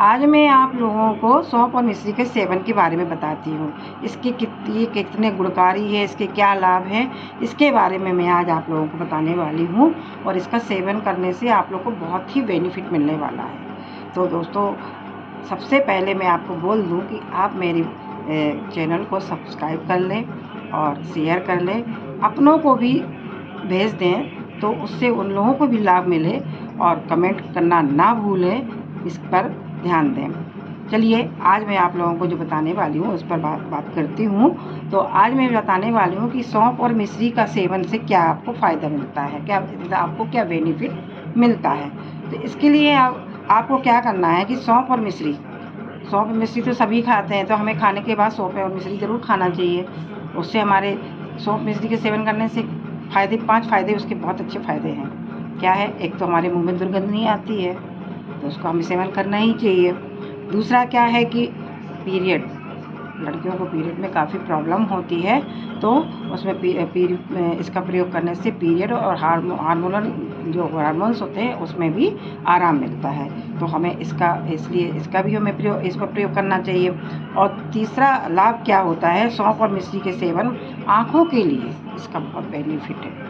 आज मैं आप लोगों को सौंफ और मिश्री के सेवन के बारे में बताती हूँ। इसके कितने गुणकारी है, इसके क्या लाभ हैं, इसके बारे में मैं आज आप लोगों को बताने वाली हूँ। और इसका सेवन करने से आप लोग को बहुत ही बेनिफिट मिलने वाला है। तो दोस्तों, सबसे पहले मैं आपको बोल दूँ कि आप मेरी चैनल को सब्सक्राइब कर लें और शेयर कर लें, अपनों को भी भेज दें तो उससे उन लोगों को भी लाभ मिले। और कमेंट करना ना भूलें, इस पर ध्यान दें। चलिए, आज मैं आप लोगों को जो बताने वाली हूँ उस पर बात करती हूँ। तो आज मैं बताने वाली हूँ कि सौंफ और मिश्री का सेवन से क्या आपको फ़ायदा मिलता है, क्या आपको क्या बेनिफिट मिलता है। तो इसके लिए आपको क्या करना है कि सौंफ और मिश्री तो सभी खाते हैं, तो हमें खाने के बाद सौंफ और मिश्री ज़रूर खाना चाहिए। उससे हमारे सौंफ मिश्री के सेवन करने से फ़ायदे 5 फ़ायदे उसके बहुत अच्छे फ़ायदे हैं। क्या है? एक तो हमारे मुंह में दुर्गंध नहीं आती है, तो उसको हमें सेवन करना ही चाहिए। दूसरा क्या है कि पीरियड, लड़कियों को पीरियड में काफ़ी प्रॉब्लम होती है, तो उसमें इसका प्रयोग करने से पीरियड और हार्मोनल जो हार्मोन्स होते हैं उसमें भी आराम मिलता है। तो हमें इसलिए इसका भी हमें इस पर प्रयोग करना चाहिए। और तीसरा लाभ क्या होता है, सौंफ और मिश्री के सेवन आँखों के लिए इसका बहुत बेनिफिट है।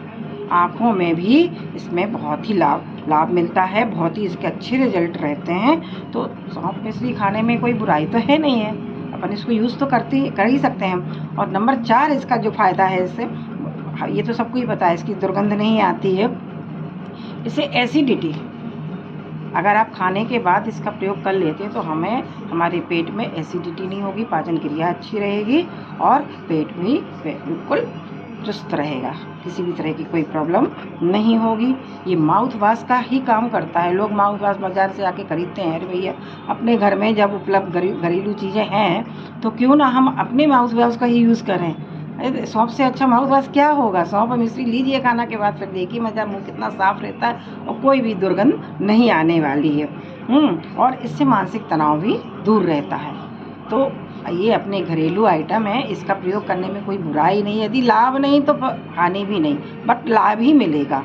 आँखों में भी इसमें बहुत ही लाभ मिलता है, बहुत ही इसके अच्छे रिजल्ट रहते हैं। तो सौंफ मिश्री खाने में कोई बुराई तो है नहीं है, अपन इसको यूज़ तो कर ही सकते हैं। और नंबर 4 इसका जो फ़ायदा है, इससे ये तो सबको ही पता है, इसकी दुर्गंध नहीं आती है। इससे एसिडिटी, अगर आप खाने के बाद इसका प्रयोग कर लेते हैं तो हमारे पेट में एसिडिटी नहीं होगी, पाचन क्रिया अच्छी रहेगी और पेट भी बिल्कुल चुस्त रहेगा, किसी भी तरह की कोई प्रॉब्लम नहीं होगी। ये माउथ वॉश का ही काम करता है। लोग माउथ वॉश बाज़ार से आके खरीदते हैं। अरे भैया, अपने घर में जब उपलब्ध घरेलू चीज़ें हैं तो क्यों ना हम अपने माउथ वॉश का ही यूज़ करें। सौंफ से अच्छा माउथ वॉश क्या होगा। सौंफ और मिश्री लीजिए खाना के बाद, फिर देखिए मज़ा, मुँह कितना साफ़ रहता है और कोई भी दुर्गंध नहीं आने वाली है। और इससे मानसिक तनाव भी दूर रहता है। तो ये अपने घरेलू आइटम है, इसका प्रयोग करने में कोई बुराई नहीं है। यदि लाभ नहीं तो हानि भी नहीं, बट लाभ ही मिलेगा,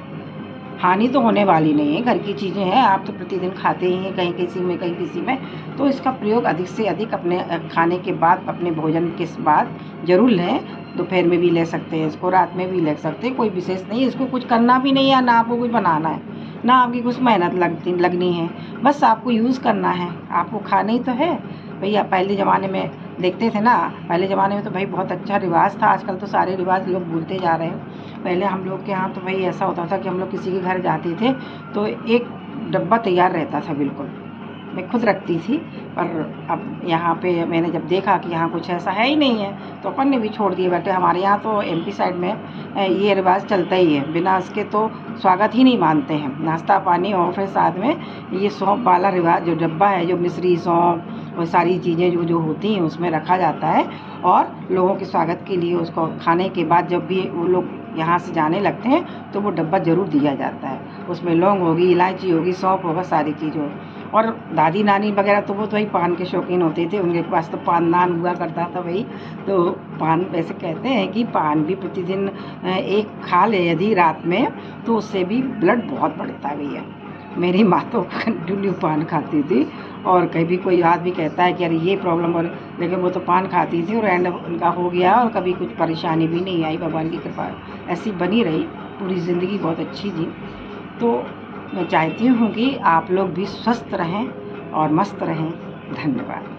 हानि तो होने वाली नहीं है। घर की चीज़ें हैं, आप तो प्रतिदिन खाते ही हैं, कहीं किसी में। तो इसका प्रयोग अधिक से अधिक अपने खाने के बाद, अपने भोजन के बाद ज़रूर लें। दोपहर में भी ले सकते हैं इसको, रात में भी ले सकते हैं, कोई विशेष नहीं है। इसको कुछ करना भी नहीं है, ना आपको कुछ बनाना है, ना आपकी कुछ मेहनत लगनी है, बस आपको यूज़ करना है, आपको खाना ही तो है। भैया पहले ज़माने में देखते थे ना, पहले ज़माने में तो भाई बहुत अच्छा रिवाज था। आजकल तो सारे रिवाज लोग भूलते जा रहे हैं। पहले हम लोग के यहाँ तो भाई ऐसा होता था कि हम लोग किसी के घर जाते थे तो एक डब्बा तैयार रहता था, बिल्कुल मैं खुद रखती थी। पर अब यहाँ पे मैंने जब देखा कि यहाँ कुछ ऐसा है ही नहीं है, तो अपन ने भी छोड़ दिए। बैठे हमारे यहाँ तो एमपी साइड में ये रिवाज चलता ही है, बिना इसके तो स्वागत ही नहीं मानते हैं। नाश्ता पानी और फिर साथ में ये सौंफ वाला रिवाज, जो डब्बा है, जो मिश्री सौंफ और सारी चीज़ें जो होती हैं उसमें रखा जाता है। और लोगों के स्वागत के लिए उसको खाने के बाद जब भी वो लोग यहाँ से जाने लगते हैं तो वो डब्बा ज़रूर दिया जाता है। उसमें लौंग होगी, इलायची होगी, सौंफ होगा, सारी चीज़ हो। और दादी नानी वगैरह तो वो तो भाई पान के शौकीन होते थे, उनके पास तो पानदान हुआ करता था भाई। तो पान, वैसे कहते हैं कि पान भी प्रतिदिन एक खा ले यदि रात में, तो उससे भी ब्लड बहुत बढ़ता है भैया। मेरी माँ तो कंटिन्यू पान खाती थी। और कभी कोई आदमी कहता है कि अरे ये प्रॉब्लम हो, लेकिन वो तो पान खाती थी और एंड उनका हो गया और कभी कुछ परेशानी भी नहीं आई। भगवान की कृपा ऐसी बनी रही, पूरी ज़िंदगी बहुत अच्छी जी। तो मैं चाहती हूँ कि आप लोग भी स्वस्थ रहें और मस्त रहें। धन्यवाद।